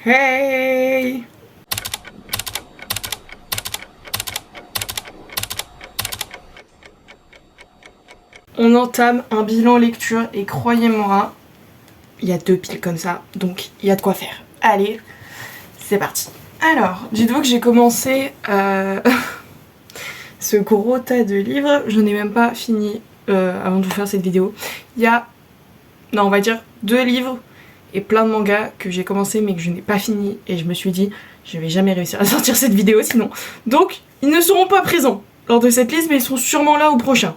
Hey! On entame un bilan lecture et croyez-moi, il y a 2 piles comme ça, donc il y a de quoi faire. Allez, c'est parti. Alors, dites-vous que j'ai commencé ce gros tas de livres, je n'ai même pas fini avant de vous faire cette vidéo. Il y a, non on va dire 2 livres et plein de mangas que j'ai commencé mais que je n'ai pas fini et je me suis dit je vais jamais réussir à sortir cette vidéo sinon. Donc ils ne seront pas présents lors de cette liste mais ils seront sûrement là au prochain.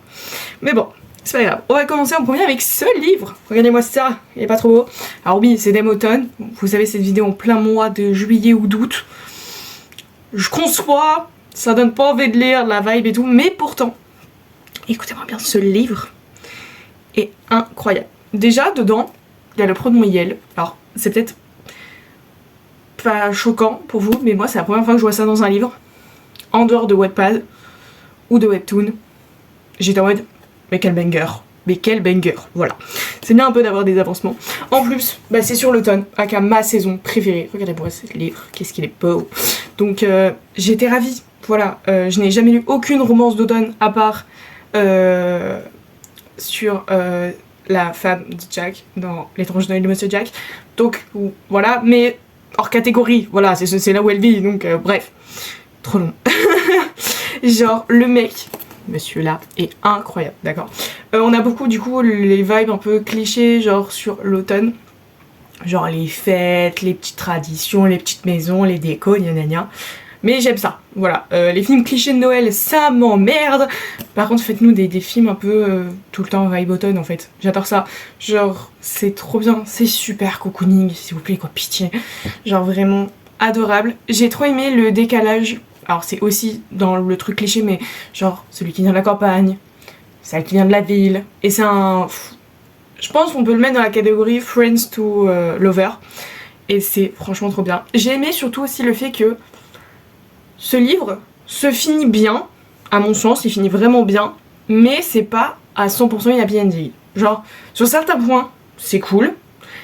Mais bon, c'est pas grave. On va commencer en premier avec ce livre. Regardez-moi ça, il est pas trop beau. Alors oui, c'est Dame Automne. Vous savez cette vidéo en plein mois de juillet ou d'août. Je conçois, ça donne pas envie de lire, la vibe et tout, mais pourtant, écoutez-moi bien, ce livre est incroyable. Déjà, dedans, il y a le pronom Yel. Alors, c'est peut-être pas choquant pour vous, mais moi, c'est la première fois que je vois ça dans un livre. En dehors de Wattpad ou de Webtoon. J'étais en mode, mais quel banger. Mais quel banger, voilà. C'est bien un peu d'avoir des avancements. En plus, bah, c'est sur l'automne, aka ma saison préférée. Regardez-moi ce livre, qu'est-ce qu'il est beau. Donc, j'étais ravie. Voilà, je n'ai jamais lu aucune romance d'automne à part sur la femme de Jack dans L'étrange Noël de Monsieur Jack. Donc voilà, mais hors catégorie, voilà, c'est là où elle vit, donc bref, trop long. Genre le mec, monsieur là, est incroyable, d'accord. On a beaucoup du coup les vibes un peu clichés, genre sur l'automne. Genre les fêtes, les petites traditions, les petites maisons, les décos, gna gna gna. Mais j'aime ça, voilà. Les films clichés de Noël, ça m'emmerde. Par contre, faites-nous des films un peu tout le temps vibe automne en fait. J'adore ça. Genre, c'est trop bien, c'est super cocooning, s'il vous plaît, quoi, pitié. Genre vraiment adorable. J'ai trop aimé le décalage. Alors c'est aussi dans le truc cliché, mais genre celui qui vient de la campagne, celle qui vient de la ville. Et c'est un... Je pense qu'on peut le mettre dans la catégorie Friends to Lover. Et c'est franchement trop bien. J'ai aimé surtout aussi le fait que ce livre se finit bien, à mon sens, il finit vraiment bien, mais c'est pas à 100% une happy ending. Genre, sur certains points, c'est cool,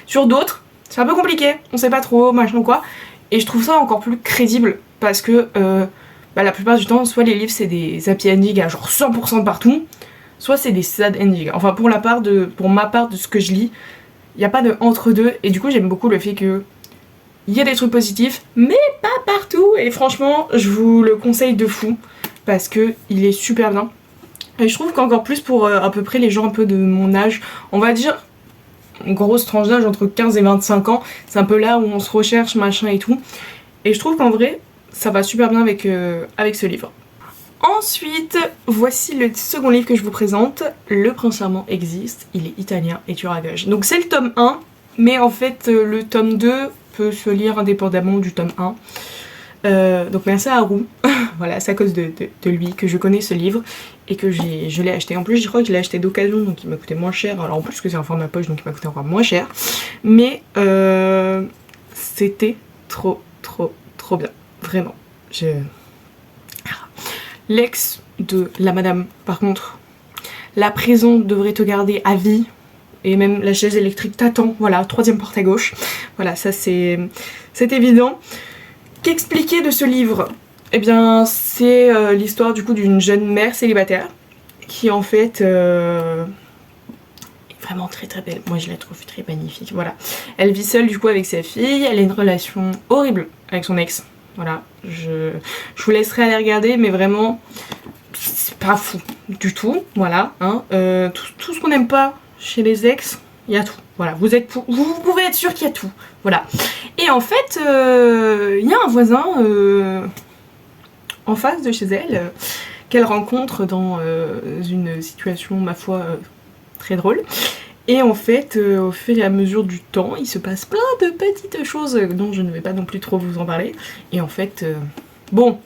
sur d'autres, c'est un peu compliqué, on sait pas trop, machin ou quoi, et je trouve ça encore plus crédible, parce que bah, la plupart du temps, soit les livres c'est des happy endings à genre 100% de partout, soit c'est des sad endings. Enfin, pour ma part de ce que je lis, il n'y a pas de entre-deux, et du coup j'aime beaucoup le fait que il y a des trucs positifs, mais pas partout. Et franchement, je vous le conseille de fou, parce que il est super bien. Et je trouve qu'encore plus pour à peu près les gens un peu de mon âge, on va dire, une grosse tranche d'âge entre 15 et 25 ans, c'est un peu là où on se recherche, machin et tout. Et je trouve qu'en vrai, ça va super bien avec ce livre. Ensuite, voici le second livre que je vous présente. Le Prince Charmant existe, il est italien et tueur à gages. Donc c'est le tome 1, mais en fait le tome 2 peut se lire indépendamment du tome 1. Donc merci à Haru, voilà, c'est à cause de lui que je connais ce livre et que je l'ai acheté. En plus je crois que je l'ai acheté d'occasion, donc il m'a coûté moins cher. Alors en plus que c'est un format poche, donc il m'a coûté encore moins cher. Mais c'était trop bien, vraiment. L'ex de la madame, par contre, la prison devrait te garder à vie. Et même la chaise électrique t'attend, voilà, 3e porte à gauche. Voilà, ça c'est évident. Qu'expliquer de ce livre? Eh bien, c'est l'histoire du coup d'une jeune mère célibataire qui en fait est vraiment très belle. Moi je la trouve très magnifique, voilà. Elle vit seule du coup avec sa fille, elle a une relation horrible avec son ex. Voilà, je vous laisserai aller regarder, mais vraiment, c'est pas fou du tout, voilà. Hein. Tout ce qu'on n'aime pas chez les ex, il y a tout. Voilà, vous pouvez être sûr qu'il y a tout. Voilà. Et en fait, il y a un voisin en face de chez elle qu'elle rencontre dans une situation, ma foi, très drôle. Et en fait, au fur et à mesure du temps, il se passe plein de petites choses dont je ne vais pas non plus trop vous en parler. Et en fait, bon...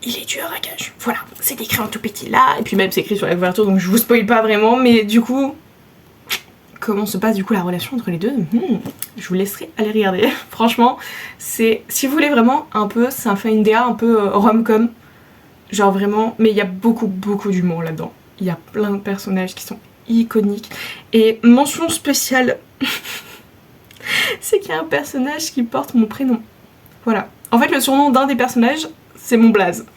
il est tueur à gages. Voilà, c'est écrit en tout petit là, et puis même c'est écrit sur la couverture, donc je vous spoil pas vraiment, mais du coup, comment se passe du coup la relation entre les deux, je vous laisserai aller regarder. Franchement, c'est, si vous voulez vraiment un peu, c'est un fin DA un peu rom-com, genre vraiment, mais il y a beaucoup d'humour là-dedans. Il y a plein de personnages qui sont iconiques, et mention spéciale c'est qu'il y a un personnage qui porte mon prénom. Voilà. En fait, le surnom d'un des personnages, c'est mon blaze.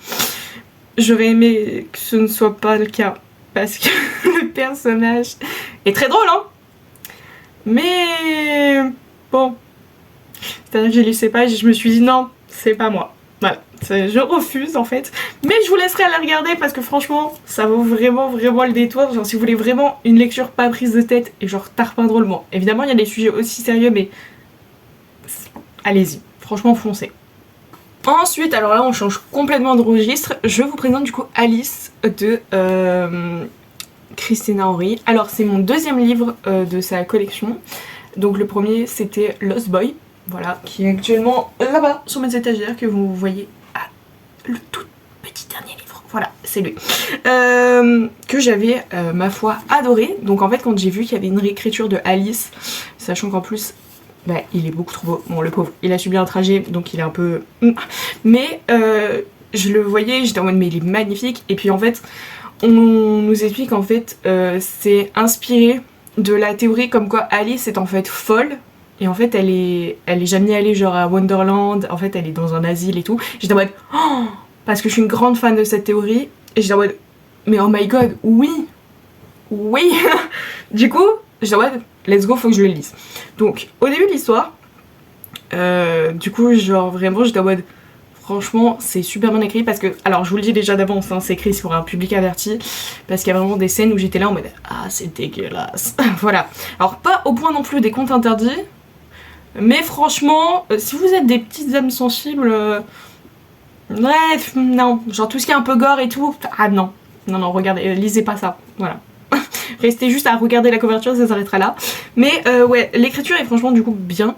J'aurais aimé que ce ne soit pas le cas, parce que le personnage est très drôle, hein. Mais bon, c'est-à-dire que j'ai lu ces pages et je me suis dit non, c'est pas moi. Voilà, je refuse en fait. Mais je vous laisserai aller regarder parce que franchement, ça vaut vraiment le détour. Genre si vous voulez vraiment une lecture pas prise de tête et genre tarpin drôlement. Évidemment, il y a des sujets aussi sérieux, mais allez-y, franchement foncez. Ensuite, alors là on change complètement de registre. Je vous présente du coup Alice de Christina Henry. Alors c'est mon deuxième livre de sa collection. Donc le premier c'était Lost Boy, voilà, qui est actuellement là-bas sur mes étagères que vous voyez. Ah, le tout petit dernier livre, voilà, c'est lui. Que j'avais, ma foi, adoré. Donc en fait quand j'ai vu qu'il y avait une réécriture de Alice, sachant qu'en plus bah, il est beaucoup trop beau. Bon, le pauvre, il a subi un trajet, donc il est un peu... Mais je le voyais, j'étais en mode, mais il est magnifique. Et puis en fait, on nous explique en fait, c'est inspiré de la théorie comme quoi Alice est en fait folle. Et en fait, elle est jamais allée genre à Wonderland. En fait, elle est dans un asile et tout. J'étais en mode, oh, parce que je suis une grande fan de cette théorie. Et j'étais en mode, mais oh my god, oui. Oui. Du coup, j'étais en mode, let's go, faut que je le lise. Donc, au début de l'histoire, du coup, genre vraiment, j'étais en mode, franchement, c'est super bien écrit parce que, alors je vous le dis déjà d'avance, hein, c'est écrit pour un public averti, parce qu'il y a vraiment des scènes où j'étais là en mode, ah, c'est dégueulasse. Voilà. Alors, pas au point non plus des contes interdits, mais franchement, si vous êtes des petites âmes sensibles, bref, non, genre tout ce qui est un peu gore et tout, ah non, non, regardez, lisez pas ça, voilà. Restez juste à regarder la couverture, ça s'arrêtera là. Mais ouais, l'écriture est franchement du coup bien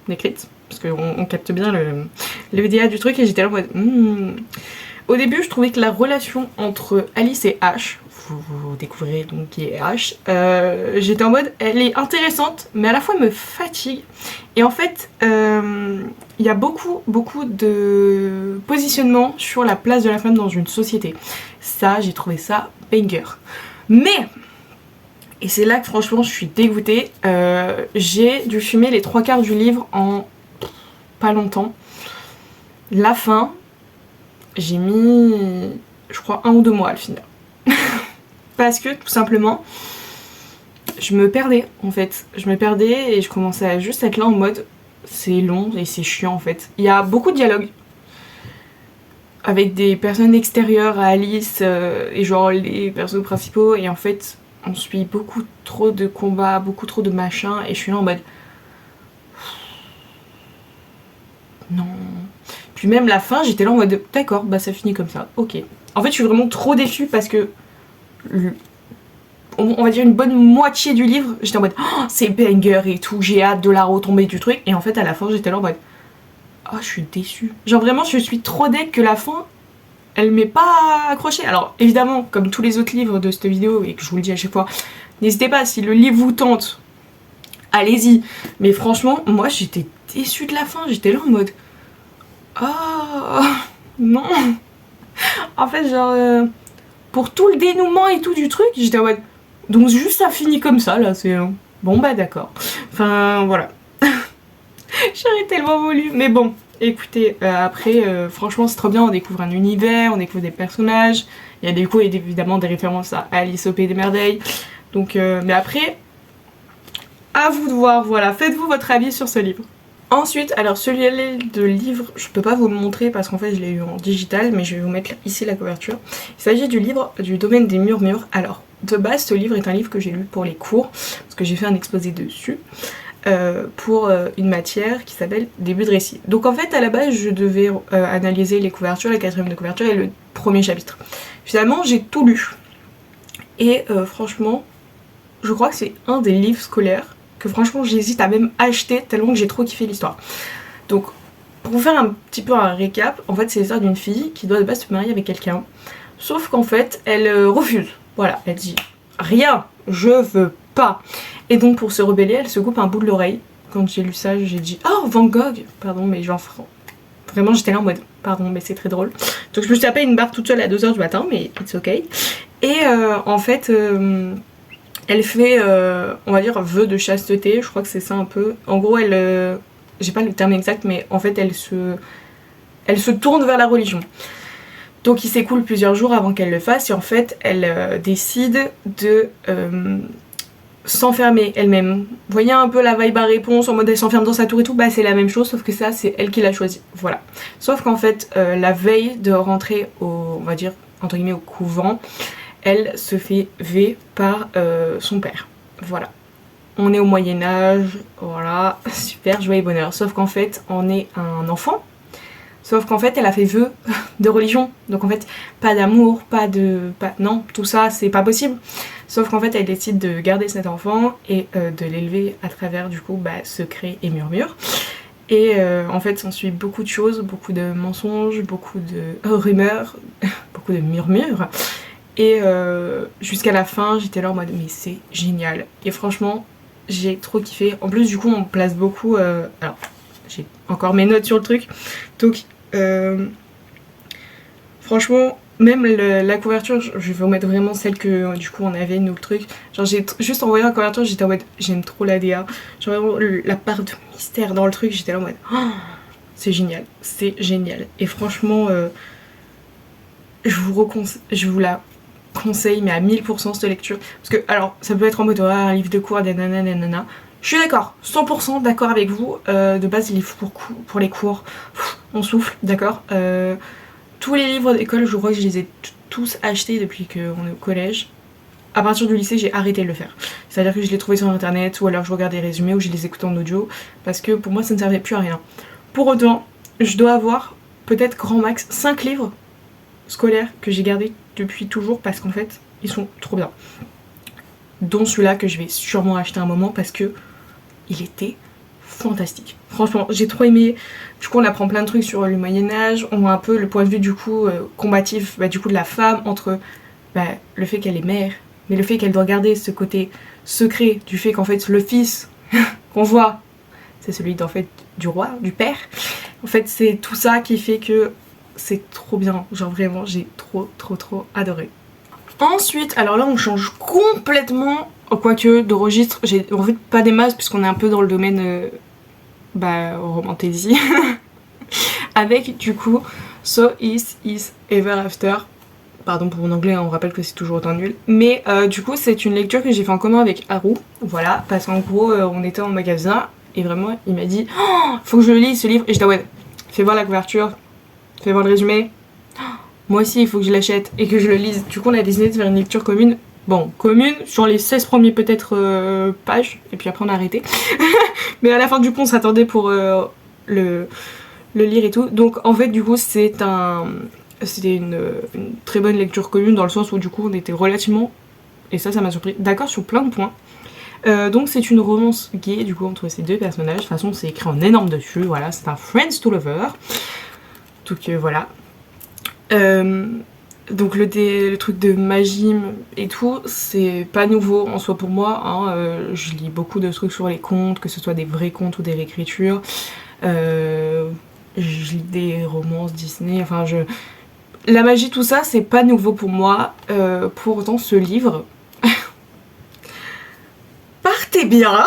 écrite, parce qu'on capte bien le VDA du truc et j'étais là en mode... Au début, je trouvais que la relation entre Alice et Ash, vous découvrirez donc qui est Ash, j'étais en mode, elle est intéressante, mais à la fois elle me fatigue. Et en fait, il y a beaucoup de positionnement sur la place de la femme dans une société. Ça, j'ai trouvé ça banger. Mais... Et c'est là que franchement je suis dégoûtée. J'ai dû fumer les 3/4 du livre en pas longtemps. La fin, j'ai mis, je crois, 1 ou 2 mois à le finir. Parce que tout simplement, je me perdais en fait. Je me perdais et je commençais à juste être là en mode, c'est long et c'est chiant en fait. Il y a beaucoup de dialogues avec des personnes extérieures à Alice et genre les personnages principaux et en fait... On suit beaucoup trop de combats, beaucoup trop de machins, et je suis là en mode... Non... Puis même la fin, j'étais là en mode... D'accord, bah ça finit comme ça, ok. En fait, je suis vraiment trop déçue parce que... On va dire une bonne moitié du livre, j'étais en mode... Oh, c'est banger et tout, j'ai hâte de la retomber du truc. Et en fait, à la fin, j'étais là en mode... Oh, je suis déçue. Genre vraiment, je suis trop deck que la fin... Elle m'est pas accrochée. Alors évidemment, comme tous les autres livres de cette vidéo, et que je vous le dis à chaque fois, n'hésitez pas, si le livre vous tente, allez-y. Mais franchement, moi j'étais déçue de la fin, j'étais là en mode... Oh non. En fait, genre, pour tout le dénouement et tout du truc, j'étais en mode... Donc juste ça finit comme ça, là, c'est... Bon bah d'accord. Enfin, voilà. J'aurais tellement voulu, mais bon... Écoutez, après, franchement c'est trop bien, on découvre un univers, on découvre des personnages, il y a des coups et évidemment des références à Alice au Pays des Merveilles, donc, mais après, à vous de voir, voilà, faites-vous votre avis sur ce livre. Ensuite, alors celui-là de livre, je peux pas vous le montrer parce qu'en fait je l'ai eu en digital, mais je vais vous mettre ici la couverture. Il s'agit du livre du domaine des murmures. Alors, de base, ce livre est un livre que j'ai lu pour les cours, parce que j'ai fait un exposé dessus. Pour une matière qui s'appelle début de récit. Donc en fait à la base je devais analyser les couvertures, la 4e de couverture et le premier chapitre. Finalement j'ai tout lu et franchement je crois que c'est un des livres scolaires que franchement j'hésite à même acheter tellement que j'ai trop kiffé l'histoire. Donc pour vous faire un petit peu un récap, en fait c'est l'histoire d'une fille qui doit de base se marier avec quelqu'un, sauf qu'en fait elle refuse. Voilà, elle dit rien, je veux pas. Et donc pour se rebeller, elle se coupe un bout de l'oreille. Quand j'ai lu ça, j'ai dit oh Van Gogh, pardon, mais genre vraiment j'étais là en mode pardon, mais c'est très drôle. Donc je me suis tapé une barre toute seule à 2h du matin, mais it's ok. Et en fait Elle fait, on va dire, vœu de chasteté, je crois que c'est ça un peu. En gros, elle, j'ai pas le terme exact, mais en fait, elle se tourne vers la religion. Donc il s'écoule plusieurs jours avant qu'elle le fasse, et en fait, elle décide de s'enfermer elle-même. Vous voyez un peu la vibe à réponse, en mode elle s'enferme dans sa tour et tout, bah c'est la même chose, sauf que ça, c'est elle qui l'a choisi. Voilà. Sauf qu'en fait, la veille de rentrer au, on va dire, entre guillemets, au couvent, elle se fait V par son père. Voilà. On est au Moyen-Âge, voilà, super, joie et bonheur. Sauf qu'en fait, on est un enfant. Sauf qu'en fait, elle a fait vœu de religion. Donc en fait, pas d'amour, non, tout ça, c'est pas possible. Sauf qu'en fait, elle décide de garder cet enfant et de l'élever à travers, du coup, secrets et murmures. Et en fait, s'ensuit beaucoup de choses, beaucoup de mensonges, beaucoup de rumeurs, beaucoup de murmures. Et jusqu'à la fin, j'étais là en mode mais c'est génial. Et franchement, j'ai trop kiffé. En plus, du coup, on place beaucoup. Alors, j'ai encore mes notes sur le truc. Donc, franchement, même la couverture, je vais vous mettre vraiment celle que du coup on avait, nous, le truc. Genre, j'ai juste envoyé la couverture, j'étais en mode j'aime trop la DA. Genre, vraiment, la part de mystère dans le truc, j'étais là en mode oh, c'est génial, c'est génial. Et franchement, je vous la conseille, mais à 1000% cette lecture. Parce que, alors, ça peut être en mode un livre de cours, nanana. Je suis d'accord, 100% d'accord avec vous. De base, les livres pour les cours, on souffle, d'accord. Tous les livres d'école, je crois que je les ai tous achetés depuis qu'on est au collège. À partir du lycée, j'ai arrêté de le faire. C'est-à-dire que je les trouvais sur internet, ou alors je regardais des résumés, ou je les écoutais en audio, parce que pour moi, ça ne servait plus à rien. Pour autant, je dois avoir peut-être grand max 5 livres scolaires que j'ai gardés depuis toujours, parce qu'en fait, ils sont trop bien. Dont celui-là que je vais sûrement acheter un moment, parce que il était fantastique. Franchement, j'ai trop aimé. Du coup, on apprend plein de trucs sur le Moyen-Âge. On voit un peu le point de vue du coup combatif du coup de la femme entre le fait qu'elle est mère, mais le fait qu'elle doit garder ce côté secret du fait qu'en fait le fils qu'on voit, c'est celui d'en fait du roi, du père. En fait, c'est tout ça qui fait que c'est trop bien. Genre vraiment, j'ai trop adoré. Ensuite, alors là on change complètement, quoique de registre, j'ai en fait pas des masses puisqu'on est un peu dans le domaine romantasy. Avec du coup So Is Ever After. Pardon pour mon anglais, on rappelle que c'est toujours autant nul. Mais du coup c'est une lecture que j'ai fait en commun avec Haru. Voilà, parce qu'en gros on était en magasin et vraiment il m'a dit oh, faut que je le lise ce livre. Et j'étais ouais, fais voir la couverture, fais voir le résumé. Moi aussi il faut que je l'achète et que je le lise. Du coup on a décidé de faire une lecture commune. Bon, commune sur les 16 premiers peut-être pages. Et puis après on a arrêté. Mais à la fin du coup on s'attendait pour le lire et tout. Donc en fait du coup c'était une très bonne lecture commune dans le sens où du coup on était relativement, et ça m'a surpris, d'accord sur plein de points. Donc c'est une romance gay du coup entre ces deux personnages. De toute façon c'est écrit en énorme dessus, voilà, c'est un Friends to Lover. Donc voilà. Donc le truc de magie et tout, c'est pas nouveau en soi pour moi, hein. Je lis beaucoup de trucs sur les contes, que ce soit des vrais contes ou des réécritures. Je lis des romances Disney, enfin la magie, tout ça, c'est pas nouveau pour moi. Pour autant, ce livre partait bien.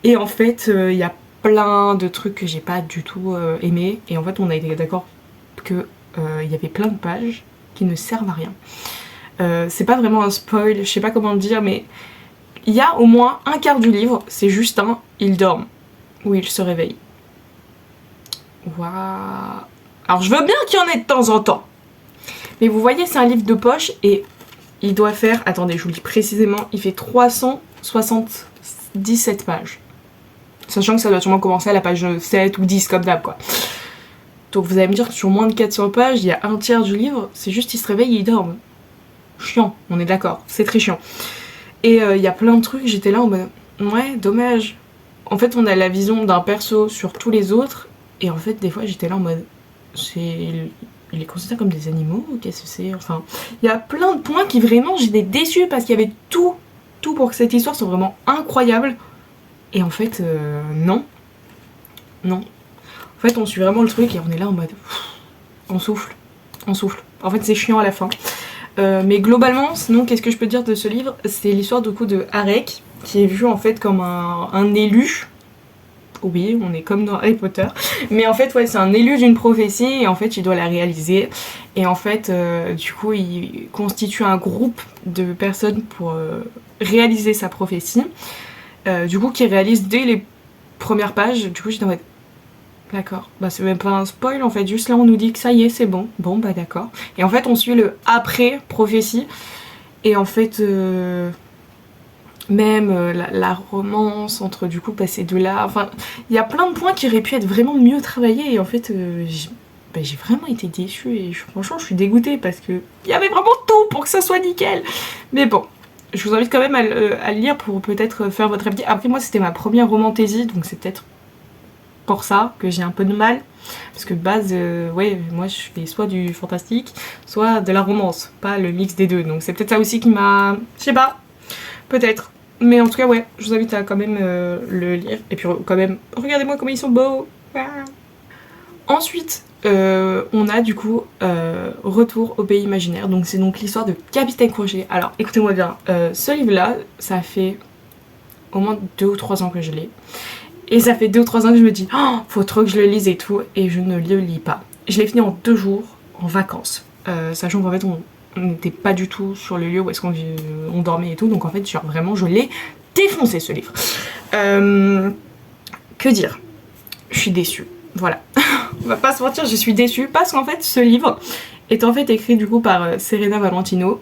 Et en fait, il y a plein de trucs que j'ai pas du tout aimé. Et en fait, on a été d'accord que il y avait plein de pages qui ne servent à rien. C'est pas vraiment un spoil, je sais pas comment le dire, mais il y a au moins un quart du livre, c'est juste il dorme ou il se réveille. Waouh. Alors je veux bien qu'il y en ait de temps en temps, mais vous voyez c'est un livre de poche et il doit faire, attendez je vous le dis précisément, il fait 377 pages. Sachant que ça doit sûrement commencer à la page 7 ou 10 comme d'hab quoi. Donc vous allez me dire que sur moins de 400 pages, il y a un tiers du livre, c'est juste il se réveille et il dort. Chiant, on est d'accord, c'est très chiant. Et il y a plein de trucs, j'étais là en mode ouais, dommage. En fait on a la vision d'un perso sur tous les autres, et en fait des fois j'étais là en mode il est considéré comme des animaux, qu'est-ce que c'est, enfin il y a plein de points qui vraiment j'étais déçue parce qu'il y avait tout pour que cette histoire soit vraiment incroyable, et en fait non. En fait on suit vraiment le truc et on est là en mode on souffle. En fait c'est chiant à la fin. Mais globalement, sinon, qu'est-ce que je peux dire de ce livre? C'est l'histoire du coup de Arek, qui est vu en fait comme un élu. Oui, on est comme dans Harry Potter. Mais en fait, ouais, c'est un élu d'une prophétie et en fait, il doit la réaliser. Et en fait, du coup, il constitue un groupe de personnes pour réaliser sa prophétie. Du coup, qui réalise dès les premières pages. Du coup, j'étais en mode, d'accord, bah c'est même pas un spoil en fait, juste là on nous dit que ça y est, c'est bon. Bon, bah d'accord. Et en fait, on suit le après prophétie. Et en fait, même la romance entre du coup ces deux-là, enfin, il y a plein de points qui auraient pu être vraiment mieux travaillés. Et en fait, j'ai vraiment été déçue et franchement, je suis dégoûtée parce que il y avait vraiment tout pour que ça soit nickel. Mais bon. Je vous invite quand même à le lire pour peut-être faire votre avis. Après moi c'était ma première romantaisie, donc c'est peut-être pour ça que j'ai un peu de mal. Parce que de base, ouais, moi je fais soit du fantastique, soit de la romance, pas le mix des deux. Donc c'est peut-être ça aussi qui m'a... Je sais pas, peut-être. Mais en tout cas, ouais, je vous invite à quand même le lire. Et puis quand même, regardez-moi comment ils sont beaux. Ah. Ensuite, on a du coup Retour au pays imaginaire. Donc c'est donc l'histoire de Capitaine Crochet. Alors écoutez-moi bien, ce livre-là, ça fait au moins 2 ou 3 ans que je l'ai. Et ça fait 2 ou 3 ans que je me dis, oh, faut trop que je le lise et tout, et je ne le lis pas. Je l'ai fini en 2 jours, en vacances. Sachant qu'en fait, on n'était pas du tout sur le lieu où est-ce qu'on dormait et tout, donc en fait, genre vraiment, je l'ai défoncé ce livre. Que dire? Je suis déçue, voilà. On va pas se mentir, je suis déçue, parce qu'en fait, ce livre est en fait écrit du coup par Serena Valentino.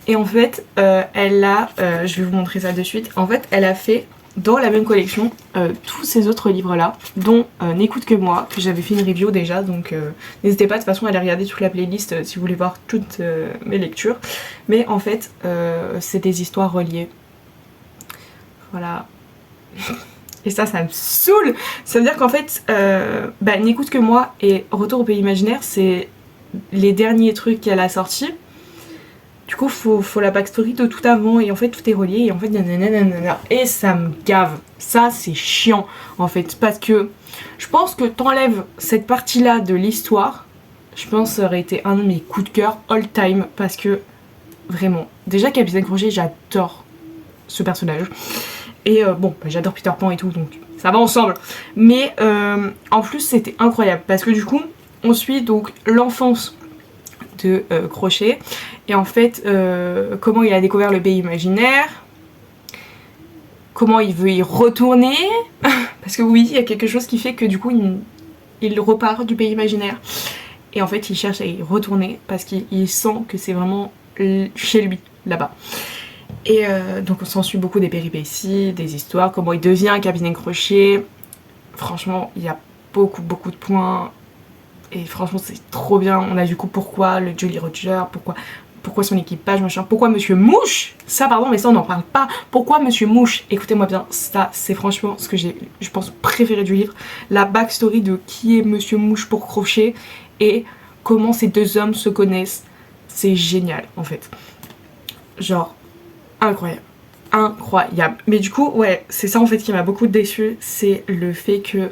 Et en fait, elle a, je vais vous montrer ça de suite, en fait, elle a fait dans la même collection tous ces autres livres là, dont N'écoute que moi, que j'avais fait une review déjà, donc n'hésitez pas de toute façon à aller regarder toute la playlist si vous voulez voir toutes mes lectures. Mais en fait, c'est des histoires reliées. Voilà. Et ça me saoule. Ça veut dire qu'en fait, N'écoute que moi et Retour au pays imaginaire, c'est les derniers trucs qu'elle a sortis. Du coup, faut la backstory de tout avant, et en fait, tout est relié, et en fait, nanana, et ça me gave. Ça, c'est chiant, en fait, parce que je pense que t'enlèves cette partie-là de l'histoire, je pense que ça aurait été un de mes coups de cœur all time, parce que, vraiment, déjà, Capitaine Crochet, j'adore ce personnage. Et bon, j'adore Peter Pan et tout, donc ça va ensemble. Mais en plus, c'était incroyable, parce que du coup, on suit donc l'enfance de Crochet, et en fait comment il a découvert le pays imaginaire, comment il veut y retourner, parce que oui, il y a quelque chose qui fait que du coup il repart du pays imaginaire, et en fait il cherche à y retourner parce qu'il sent que c'est vraiment chez lui là-bas. Et donc on s'en suit beaucoup des péripéties, des histoires, comment il devient un Capitaine Crochet. Franchement, il y a beaucoup de points. Et franchement c'est trop bien. On a du coup pourquoi le Jolly Roger, pourquoi son équipage, machin, pourquoi Monsieur Mouche, ça pardon mais ça on n'en parle pas, pourquoi Monsieur Mouche, écoutez-moi bien, ça c'est franchement ce que j'ai, je pense, préféré du livre, la backstory de qui est Monsieur Mouche pour Crochet et comment ces deux hommes se connaissent, c'est génial en fait, genre incroyable. Incroyable. Mais du coup, ouais, c'est ça en fait qui m'a beaucoup déçue, c'est le fait que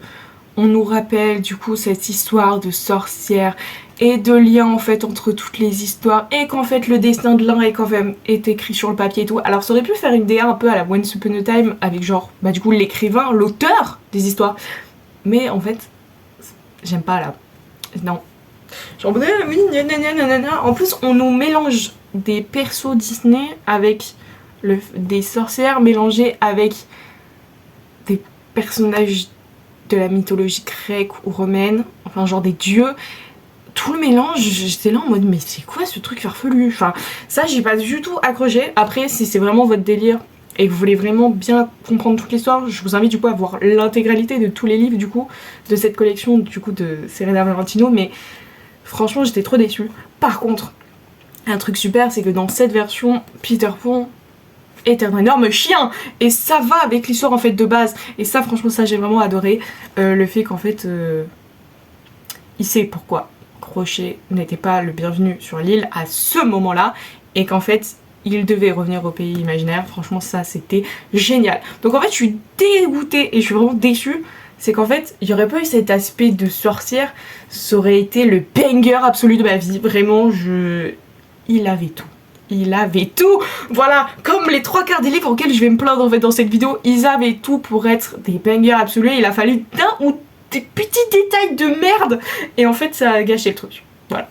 on nous rappelle du coup cette histoire de sorcière et de lien en fait entre toutes les histoires, et qu'en fait le destin de l'un est quand même est écrit sur le papier et tout. Alors ça aurait pu faire une DA un peu à la Once Upon a Time avec genre du coup l'écrivain, l'auteur des histoires, mais en fait j'aime pas là, non. Genre oui, nanana. En plus on nous mélange des persos Disney avec des sorcières mélangées avec des personnages de la mythologie grecque ou romaine, enfin genre des dieux, tout le mélange, j'étais là en mode mais c'est quoi ce truc farfelu, enfin ça j'ai pas du tout accroché. Après si c'est vraiment votre délire et que vous voulez vraiment bien comprendre toute l'histoire, je vous invite du coup à voir l'intégralité de tous les livres du coup de cette collection du coup de Serena Valentino, mais franchement j'étais trop déçue. Par contre, un truc super, c'est que dans cette version, Peter Pan est un énorme chien, et ça va avec l'histoire en fait de base, et ça franchement ça j'ai vraiment adoré, le fait qu'en fait il sait pourquoi Crochet n'était pas le bienvenu sur l'île à ce moment là, et qu'en fait il devait revenir au pays imaginaire. Franchement ça c'était génial. Donc en fait je suis dégoûtée et je suis vraiment déçue, c'est qu'en fait il n'y aurait pas eu cet aspect de sorcière, ça aurait été le banger absolu de ma vie, vraiment il avait tout. il avait tout. Voilà, comme les 3/4 des livres auxquels je vais me plaindre en fait dans cette vidéo, ils avaient tout pour être des bangers absolus. Il a fallu d'un ou des petits détails de merde et en fait ça a gâché le truc. Voilà.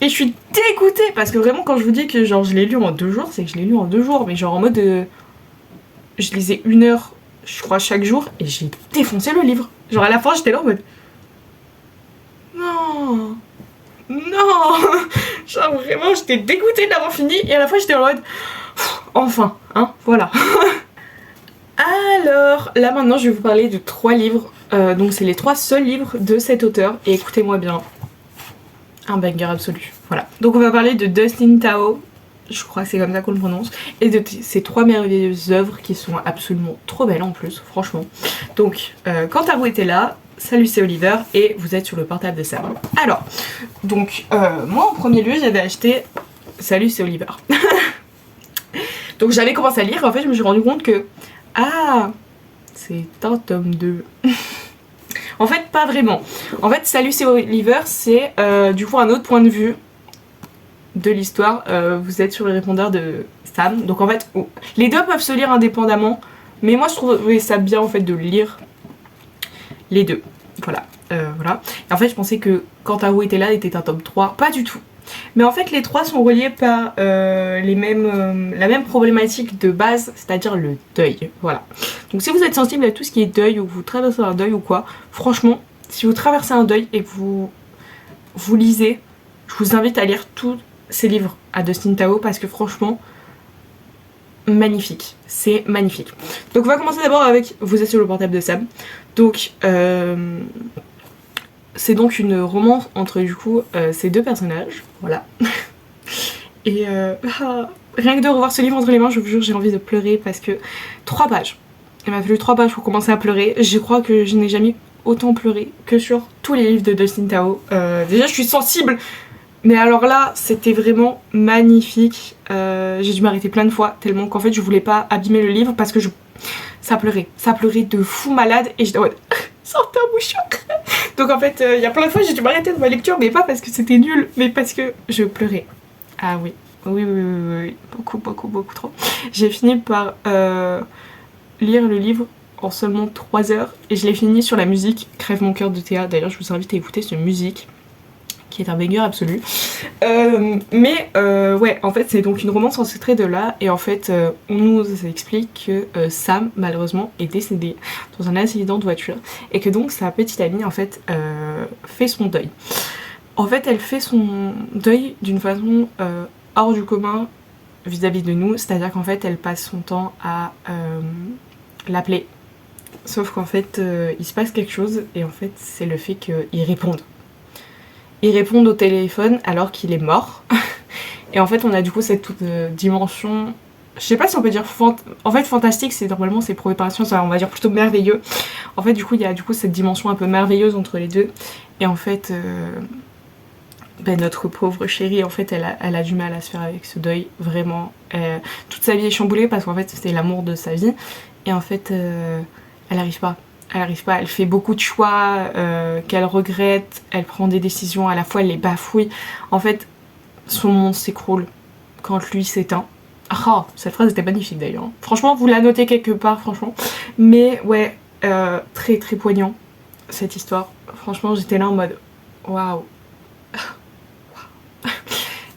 Et je suis dégoûtée parce que vraiment quand je vous dis que genre je l'ai lu en 2 jours, c'est que je l'ai lu en 2 jours, mais genre en mode je lisais 1 heure je crois chaque jour et j'ai défoncé le livre. Genre à la fin j'étais là en mode non, non, genre vraiment j'étais dégoûtée de l'avoir fini et à la fin j'étais en mode enfin, hein, voilà. Alors là maintenant je vais vous parler de 3 livres, donc c'est les 3 seuls livres de cet auteur et écoutez-moi bien, un banger absolu, voilà. Donc on va parler de Dustin Tao, je crois que c'est comme ça qu'on le prononce, et de ces 3 merveilleuses œuvres qui sont absolument trop belles en plus, franchement. Donc quand Taro était là, salut c'est Oliver et vous êtes sur le portable de Sam. Alors, donc moi en premier lieu j'avais acheté Salut c'est Oliver. Donc j'avais commencé à lire, en fait je me suis rendu compte que ah c'est un tome 2. En fait pas vraiment. En fait Salut c'est Oliver c'est du coup un autre point de vue de l'histoire. Vous êtes sur le répondeur de Sam, donc en fait les deux peuvent se lire indépendamment, mais moi je trouvais ça bien en fait de lire les deux. Voilà, voilà. Et en fait je pensais que quand Taro était là, il était un tome 3, pas du tout. Mais en fait les 3 sont reliés par la même problématique de base, c'est-à-dire le deuil. Voilà. Donc si vous êtes sensible à tout ce qui est deuil ou que vous traversez un deuil ou quoi, franchement, si vous traversez un deuil et que vous lisez, je vous invite à lire tous ces livres à Dustin Tao parce que franchement, magnifique. C'est magnifique. Donc on va commencer d'abord avec Vous êtes sur le portable de Sam. Donc c'est donc une romance entre du coup ces 2 personnages, voilà. Et rien que de revoir ce livre entre les mains, je vous jure j'ai envie de pleurer parce que 3 pages. Il m'a fallu 3 pages pour commencer à pleurer. Je crois que je n'ai jamais autant pleuré que sur tous les livres de Dustin Tao. Déjà je suis sensible, mais alors là c'était vraiment magnifique. J'ai dû m'arrêter plein de fois tellement qu'en fait je voulais pas abîmer le livre parce que ça pleurait de fou malade et j'étais en mode sortez un mouchoir. Donc en fait il y a plein de fois j'ai dû m'arrêter de ma lecture, mais pas parce que c'était nul, mais parce que je pleurais. Ah oui, oui, beaucoup trop. J'ai fini par lire le livre en seulement 3 heures et je l'ai fini sur la musique Crève mon cœur de Théa. D'ailleurs je vous invite à écouter cette musique qui est un banger absolu. Ouais, en fait c'est donc une romance enregistrée de là et en fait on nous explique que Sam malheureusement est décédée dans un accident de voiture et que donc sa petite amie en fait fait son deuil. En fait elle fait son deuil d'une façon hors du commun vis-à-vis de nous, c'est-à-dire qu'en fait elle passe son temps à l'appeler, sauf qu'en fait il se passe quelque chose et en fait c'est le fait qu'ils répondent. Ils répondent au téléphone alors qu'il est mort. Et en fait on a du coup cette dimension, je sais pas si on peut dire en fait fantastique, c'est normalement c'est pour préparation, on va dire plutôt merveilleux. En fait du coup il y a du coup cette dimension un peu merveilleuse entre les deux. Et en fait notre pauvre chérie en fait elle a du mal à se faire avec ce deuil, vraiment. Toute sa vie est chamboulée parce qu'en fait c'était l'amour de sa vie. Et en fait elle arrive pas. Elle fait beaucoup de choix qu'elle regrette, elle prend des décisions, à la fois elle les bafouille. En fait, son monde s'écroule quand lui s'éteint. Ah, cette phrase était magnifique d'ailleurs. Franchement, vous la notez quelque part, franchement. Mais ouais, très très poignant cette histoire. Franchement, j'étais là en mode waouh.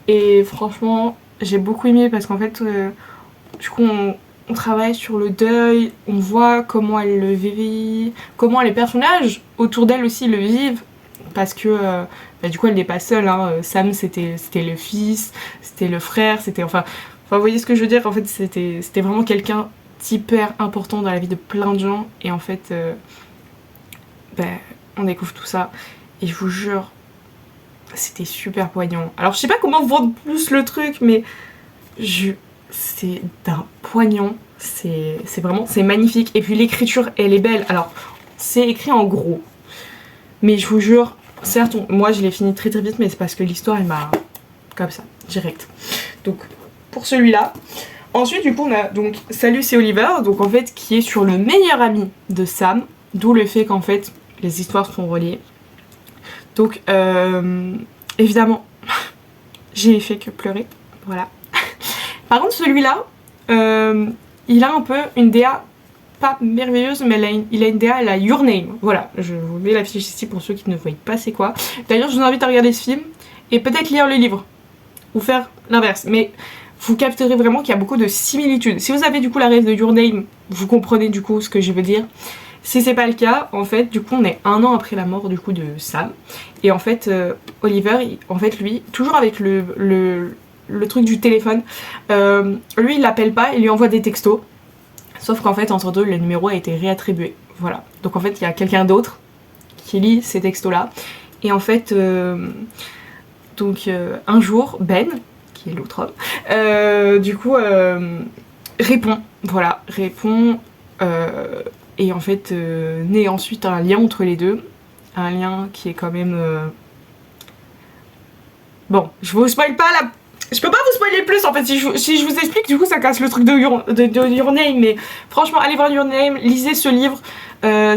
Et franchement, j'ai beaucoup aimé parce qu'en fait, du coup, on travaille sur le deuil, on voit comment elle le vit, comment les personnages autour d'elle aussi le vivent, parce que du coup elle n'est pas seule, hein. Sam c'était le fils, c'était le frère, c'était enfin vous voyez ce que je veux dire, en fait c'était vraiment quelqu'un d'hyper important dans la vie de plein de gens, et en fait on découvre tout ça, et je vous jure, c'était super poignant. Alors je sais pas comment vendre plus le truc, mais c'est d'un poignant, c'est vraiment, c'est magnifique. Et puis l'écriture, elle est belle. Alors, c'est écrit en gros, mais je vous jure, certes, moi je l'ai fini très très vite, mais c'est parce que l'histoire, elle m'a comme ça, direct. Donc, pour celui-là. Ensuite, du coup, on a donc Salut, c'est Oliver, donc en fait, qui est sur le meilleur ami de Sam, d'où le fait qu'en fait, les histoires sont reliées. Donc, évidemment, j'ai fait que pleurer, voilà. Par contre celui-là, il a un peu une DA pas merveilleuse, mais il a une DA, elle a Your Name. Voilà, je vous mets l'affiche ici pour ceux qui ne voient pas c'est quoi. D'ailleurs je vous invite à regarder ce film et peut-être lire le livre. Ou faire l'inverse. Mais vous capterez vraiment qu'il y a beaucoup de similitudes. Si vous avez du coup la rêve de Your Name, vous comprenez du coup ce que je veux dire. Si c'est pas le cas, en fait, du coup on est 1 an après la mort du coup de Sam. Et en fait, Oliver, en fait lui, toujours avec le truc du téléphone, lui il l'appelle pas, il lui envoie des textos. Sauf qu'en fait, entre deux, le numéro a été réattribué. Voilà. Donc en fait, il y a quelqu'un d'autre qui lit ces textos-là. Et en fait, un jour, Ben, qui est l'autre homme, du coup, répond. Voilà, répond. Et en fait, naît ensuite un lien entre les deux. Un lien qui est quand même... Bon, je vous spoil pas la... Je peux pas vous spoiler plus en fait, si je vous explique, du coup ça casse le truc de Your Name, mais franchement allez voir Your Name, lisez ce livre,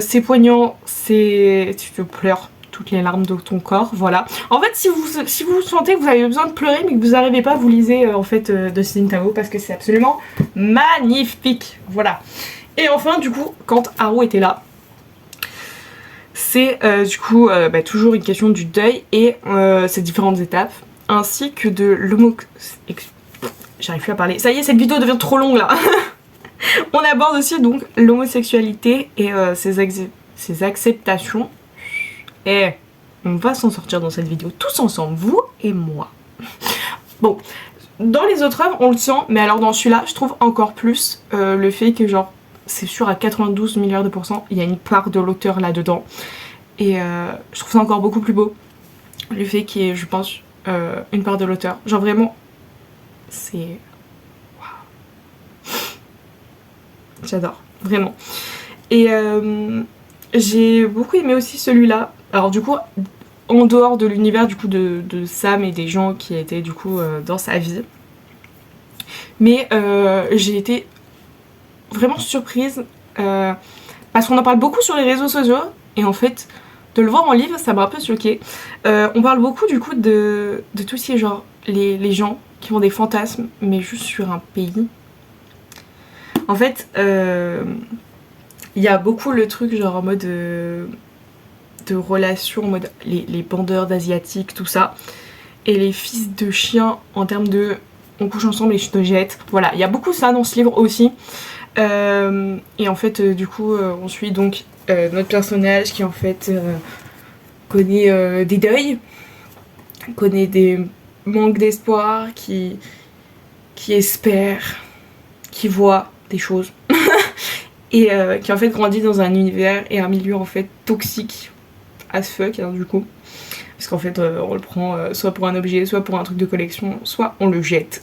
c'est poignant, tu te pleures toutes les larmes de ton corps, voilà. En fait si vous sentez que vous avez besoin de pleurer mais que vous n'arrivez pas, vous lisez en fait Dustin Tao parce que c'est absolument magnifique, voilà. Et enfin du coup, quand Haru était là, c'est du coup toujours une question du deuil et ces différentes étapes, ainsi que de j'arrive plus à parler. Ça y est, cette vidéo devient trop longue là. On aborde aussi donc l'homosexualité et ses acceptations. Et on va s'en sortir dans cette vidéo tous ensemble, vous et moi. Bon, dans les autres œuvres, on le sent, mais alors dans celui-là, je trouve encore plus le fait que genre, c'est sûr à 92 milliards de pourcents, il y a une part de l'auteur là-dedans. Et je trouve ça encore beaucoup plus beau. Le fait qu'il y ait, je pense, une part de l'auteur. Genre vraiment, c'est... Waouh. J'adore, vraiment. Et j'ai beaucoup aimé aussi celui-là. Alors du coup, en dehors de l'univers du coup de Sam et des gens qui étaient du coup dans sa vie. Mais j'ai été vraiment surprise parce qu'on en parle beaucoup sur les réseaux sociaux et en fait... De le voir en livre, ça m'a un peu choquée. On parle beaucoup du coup de tout ce qui est genre les gens qui ont des fantasmes, mais juste sur un pays. En fait, il y a beaucoup le truc genre en mode de relation, en mode les bandeurs d'asiatiques, tout ça. Et les fils de chiens en termes de on couche ensemble et je te jette. Voilà, il y a beaucoup ça dans ce livre aussi. Et en fait, du coup, on suit donc notre personnage qui en fait connaît des deuils, connaît des manques d'espoir, qui espère, qui voit des choses et qui en fait grandit dans un univers et un milieu en fait toxique as fuck hein, du coup parce qu'en fait on le prend soit pour un objet, soit pour un truc de collection, soit on le jette.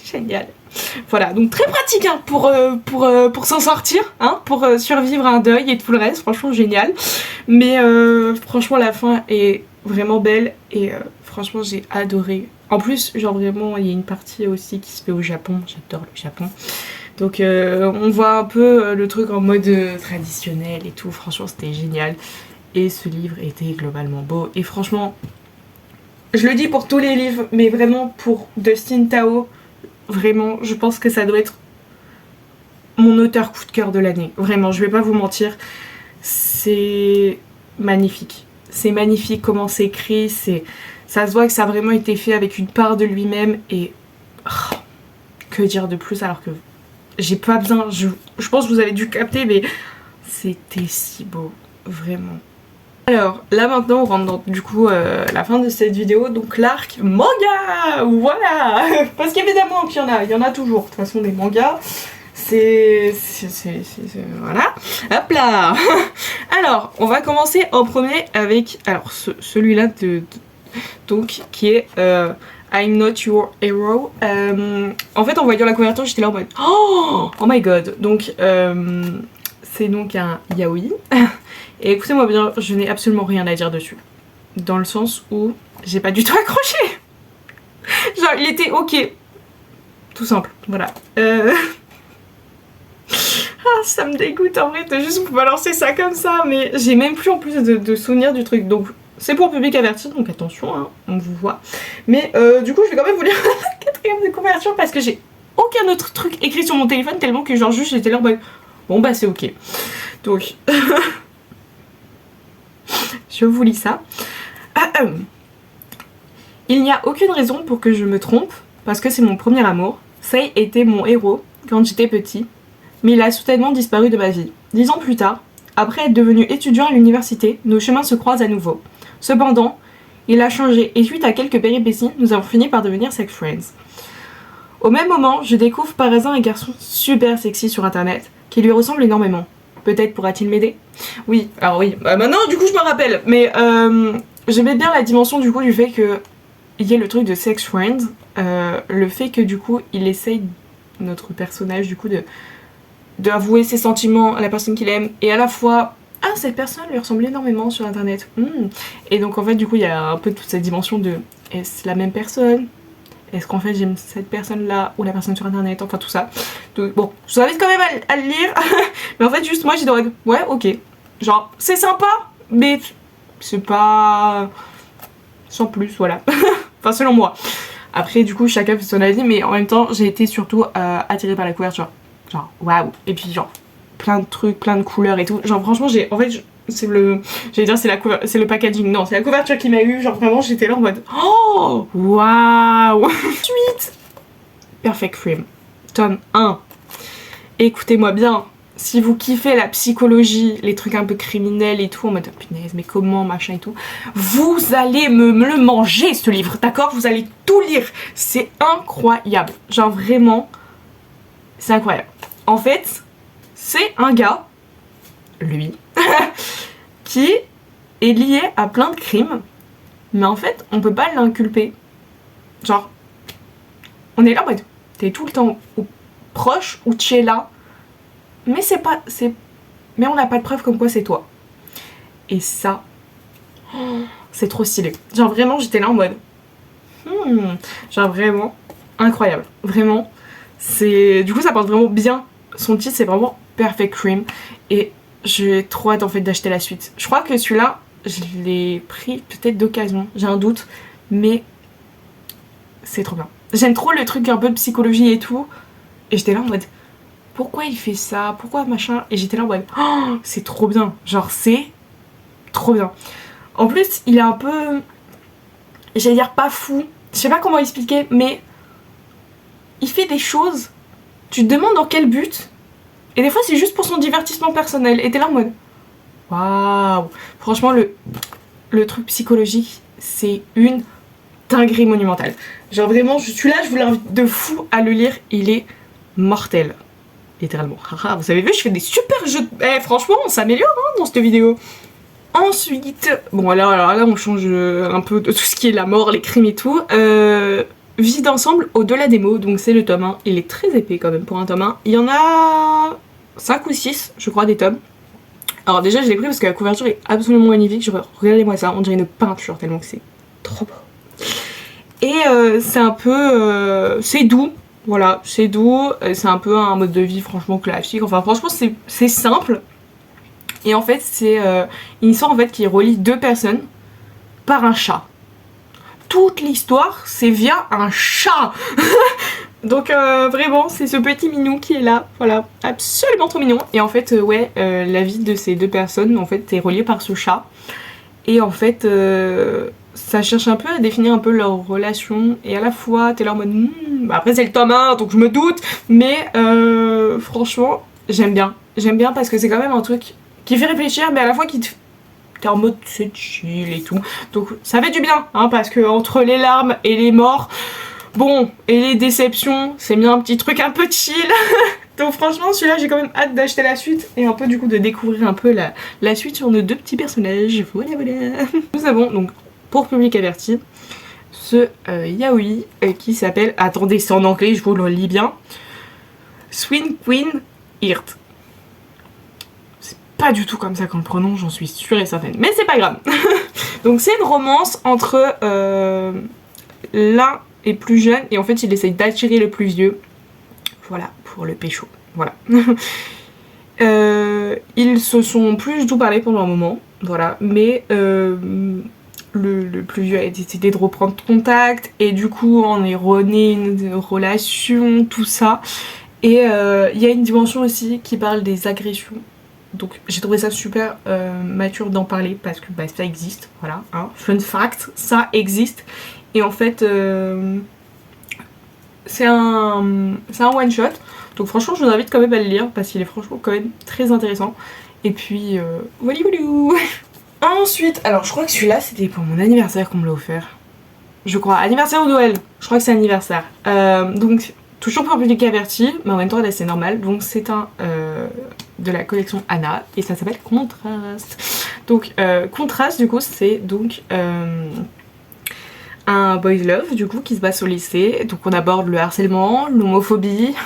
Génial. Voilà, donc très pratique hein, pour s'en sortir, hein, pour survivre à un deuil et tout le reste, franchement génial. Mais franchement la fin est vraiment belle et franchement j'ai adoré. En plus, genre vraiment, il y a une partie aussi qui se fait au Japon, j'adore le Japon. Donc on voit un peu le truc en mode traditionnel et tout, franchement c'était génial. Et ce livre était globalement beau et franchement, je le dis pour tous les livres, mais vraiment pour Dustin Tao, vraiment, je pense que ça doit être mon auteur coup de cœur de l'année. Vraiment, je vais pas vous mentir. C'est magnifique. C'est magnifique comment c'est écrit. Ça se voit que ça a vraiment été fait avec une part de lui-même. Et oh, que dire de plus alors que j'ai pas besoin. Je pense que vous avez dû capter, mais c'était si beau. Vraiment. Alors là maintenant on rentre dans du coup la fin de cette vidéo, donc l'arc manga, voilà. Parce qu'évidemment qu'il y en a toujours, de toute façon des mangas, c'est voilà, hop là. Alors on va commencer en premier avec alors celui-là donc qui est I'm Not Your Hero. En fait en voyant la couverture j'étais là en mode oh my god, donc c'est donc un yaoi. Et écoutez-moi bien, je n'ai absolument rien à dire dessus. Dans le sens où j'ai pas du tout accroché. Genre, il était ok. Tout simple, voilà. Ah, ça me dégoûte en vrai de juste vous balancer ça comme ça. Mais j'ai même plus en plus de souvenirs du truc. Donc, c'est pour public averti, donc attention, hein, on vous voit. Mais du coup, je vais quand même vous lire la quatrième de couverture parce que j'ai aucun autre truc écrit sur mon téléphone tellement que genre juste j'étais là en mode bon bah c'est ok. Donc je vous lis ça. Il n'y a aucune raison pour que je me trompe parce que c'est mon premier amour. Sei était mon héros quand j'étais petit, mais il a soudainement disparu de ma vie. 10 ans plus tard, après être devenu étudiant à l'université, nos chemins se croisent à nouveau. Cependant, il a changé et suite à quelques péripéties, nous avons fini par devenir sex friends. Au même moment, je découvre par hasard un garçon super sexy sur internet qui lui ressemble énormément. Peut-être pourra-t-il m'aider? Oui, alors oui, maintenant du coup je me rappelle, mais j'aimais bien la dimension du coup du fait que il y ait le truc de sex friends, le fait que du coup il essaye, notre personnage du coup, d'avouer ses sentiments à la personne qu'il aime et à la fois ah cette personne lui ressemble énormément sur internet. Et donc en fait du coup il y a un peu toute cette dimension de est-ce la même personne, est-ce qu'en fait j'aime cette personne là ou la personne sur internet, enfin tout ça. Donc, bon je vous invite quand même à le lire mais en fait juste moi j'ai dans ouais ok, genre c'est sympa mais c'est pas sans plus, voilà. Enfin selon moi. Après du coup chacun fait son avis mais en même temps j'ai été surtout attirée par la couverture. Genre waouh. Et puis genre plein de trucs, plein de couleurs et tout. Genre franchement j'ai, en fait c'est le, j'allais dire c'est le packaging, non c'est la couverture qui m'a eu. Genre vraiment j'étais là en mode oh waouh. Suite Perfect Cream, tome 1. Écoutez-moi bien, si vous kiffez la psychologie, les trucs un peu criminels et tout, en mode oh, punaise mais comment machin et tout, vous allez me le manger ce livre, d'accord? Vous allez tout lire, c'est incroyable, genre vraiment c'est incroyable. En fait c'est un gars, lui, qui est lié à plein de crimes, mais en fait on peut pas l'inculper. Genre on est là en mode t'es tout le temps ou proche ou tu es là, mais c'est pas, mais on n'a pas de preuve comme quoi c'est toi. Et ça, c'est trop stylé. Genre vraiment j'étais là en mode genre vraiment incroyable, vraiment. C'est, du coup ça porte vraiment bien son titre, c'est vraiment Perfect Cream et j'ai trop hâte en fait d'acheter la suite. Je crois que celui-là je l'ai pris peut-être d'occasion, j'ai un doute, mais c'est trop bien. J'aime trop le truc un peu de psychologie et tout, et j'étais là en mode pourquoi il fait ça, pourquoi machin, et j'étais là en mode oh, c'est trop bien, genre c'est trop bien. En plus il est un peu, j'allais dire pas fou, je sais pas comment expliquer, mais il fait des choses, tu te demandes dans quel but, et des fois c'est juste pour son divertissement personnel, et t'es là en mode waouh. Franchement le truc psychologique c'est une dinguerie monumentale. Genre vraiment celui-là je vous l'invite de fou à le lire, il est mortel. Littéralement. Haha, vous avez vu, je fais des super jeux. Eh, franchement, on s'améliore hein, dans cette vidéo. Ensuite, bon, alors là, on change un peu de tout ce qui est la mort, les crimes et tout. Vie d'ensemble au-delà des mots, donc c'est le tome 1. Il est très épais quand même pour un tome 1. Il y en a 5 ou 6, je crois, des tomes. Alors, déjà, je l'ai pris parce que la couverture est absolument magnifique. Regardez-moi ça, on dirait une peinture tellement que c'est trop beau. Et c'est un peu. C'est doux. Voilà, c'est doux, c'est un peu un mode de vie franchement classique, enfin franchement c'est simple. Et en fait c'est une histoire en fait qui relie deux personnes par un chat. Toute l'histoire c'est via un chat. Donc vraiment c'est ce petit minou qui est là, voilà, absolument trop mignon. Et en fait ouais, la vie de ces deux personnes en fait est reliée par ce chat. Et en fait ça cherche un peu à définir un peu leur relation, et à la fois t'es là en mode après c'est le tome 1 donc je me doute, mais franchement j'aime bien parce que c'est quand même un truc qui fait réfléchir mais à la fois qui t'es en mode c'est chill et tout, donc ça fait du bien hein, parce que entre les larmes et les morts, bon, et les déceptions, c'est bien un petit truc un peu chill. Donc franchement celui-là j'ai quand même hâte d'acheter la suite et un peu du coup de découvrir un peu la suite sur nos deux petits personnages. Voilà voilà. Nous avons donc pour public averti ce yaoi qui s'appelle, attendez c'est en anglais je vous le lis bien, Swing Queen Heart. C'est pas du tout comme ça qu'on le prononce, j'en suis sûre et certaine, mais c'est pas grave. Donc c'est une romance entre l'un est plus jeune et en fait il essaye d'attirer le plus vieux, voilà, pour le pécho, voilà. Ils se sont plus du tout parlé pendant un moment, voilà, mais le plus vieux a décidé de reprendre contact et du coup on est rené une relation, tout ça. Et il y a une dimension aussi qui parle des agressions. Donc j'ai trouvé ça super mature d'en parler parce que bah, ça existe, voilà, hein. Fun fact, ça existe. Et en fait, c'est un one shot. Donc franchement, je vous invite quand même à le lire parce qu'il est franchement quand même très intéressant. Et puis, voilà. Ensuite, alors je crois que celui-là c'était pour mon anniversaire qu'on me l'a offert. Je crois, anniversaire ou Noël. Je crois que c'est anniversaire. Donc toujours pour public averti, mais en même temps là c'est normal. Donc c'est un de la collection Anna et ça s'appelle Contraste. Donc Contraste du coup c'est donc un boys love du coup qui se passe au lycée. Donc on aborde le harcèlement, l'homophobie,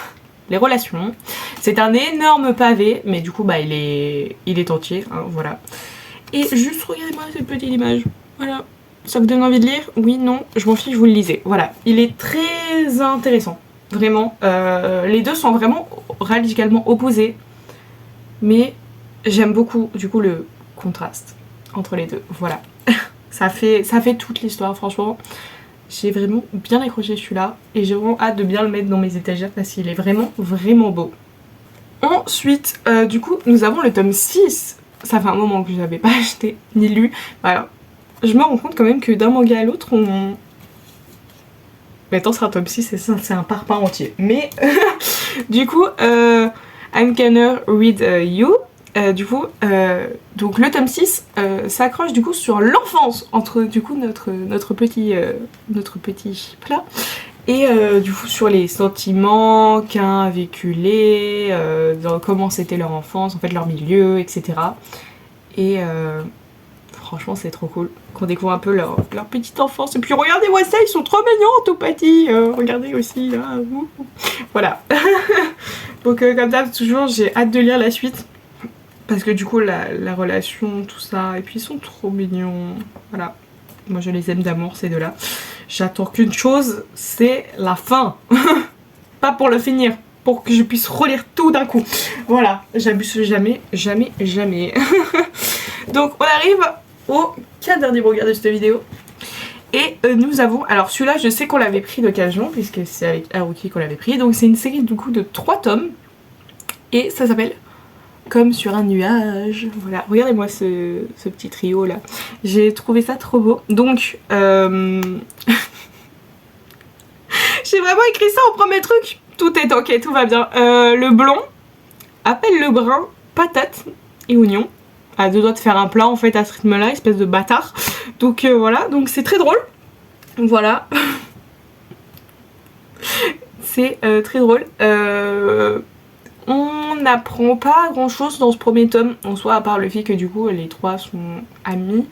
les relations. C'est un énorme pavé, mais du coup bah il est entier, hein, voilà. Et juste regardez-moi cette petite image, voilà. Ça vous donne envie de lire? Oui, non, je m'en fiche, vous le lisez. Voilà, il est très intéressant, vraiment. Les deux sont vraiment radicalement opposés, mais j'aime beaucoup du coup le contraste entre les deux. Voilà, ça fait toute l'histoire, franchement. J'ai vraiment bien accroché celui-là et j'ai vraiment hâte de bien le mettre dans mes étagères parce qu'il est vraiment, vraiment beau. Ensuite, du coup, nous avons le tome 6. Ça fait un moment que je n'avais pas acheté ni lu. Voilà. Je me rends compte quand même que d'un manga à l'autre, on... Mais attends, c'est un tome 6, c'est un parpaing entier. Mais, du coup, I'm gonna read you. Du coup, donc le tome 6 s'accroche du coup sur l'enfance entre du coup notre petit plat. Et du coup sur les sentiments qu'a véhiculé, dans comment c'était leur enfance, en fait leur milieu, etc. Et franchement c'est trop cool qu'on découvre un peu leur petite enfance. Et puis regardez-moi ça, ils sont trop mignons tout petits. Regardez aussi là. Voilà. Donc comme ça toujours j'ai hâte de lire la suite. Parce que du coup la relation, tout ça, et puis ils sont trop mignons. Voilà. Moi je les aime d'amour ces deux-là. J'attends qu'une chose, c'est la fin. Pas pour le finir, pour que je puisse relire tout d'un coup. Voilà, j'abuse jamais, jamais, jamais. Donc on arrive au 4 derniers regards de cette vidéo. Et nous avons, alors celui-là je sais qu'on l'avait pris d'occasion, puisque c'est avec Haruki qu'on l'avait pris. Donc c'est une série du coup de 3 tomes. Et ça s'appelle Comme sur un nuage. Voilà, regardez-moi ce petit trio là. J'ai trouvé ça trop beau. Donc, j'ai vraiment écrit ça au premier truc. Tout est ok, tout va bien. Le blond appelle le brun patate et oignon. À 2 doigts de faire un plat en fait à ce rythme-là, espèce de bâtard. Donc voilà, donc c'est très drôle. Voilà. C'est très drôle. On n'apprend pas grand chose dans ce premier tome en soi, à part le fait que du coup les 3 sont amis.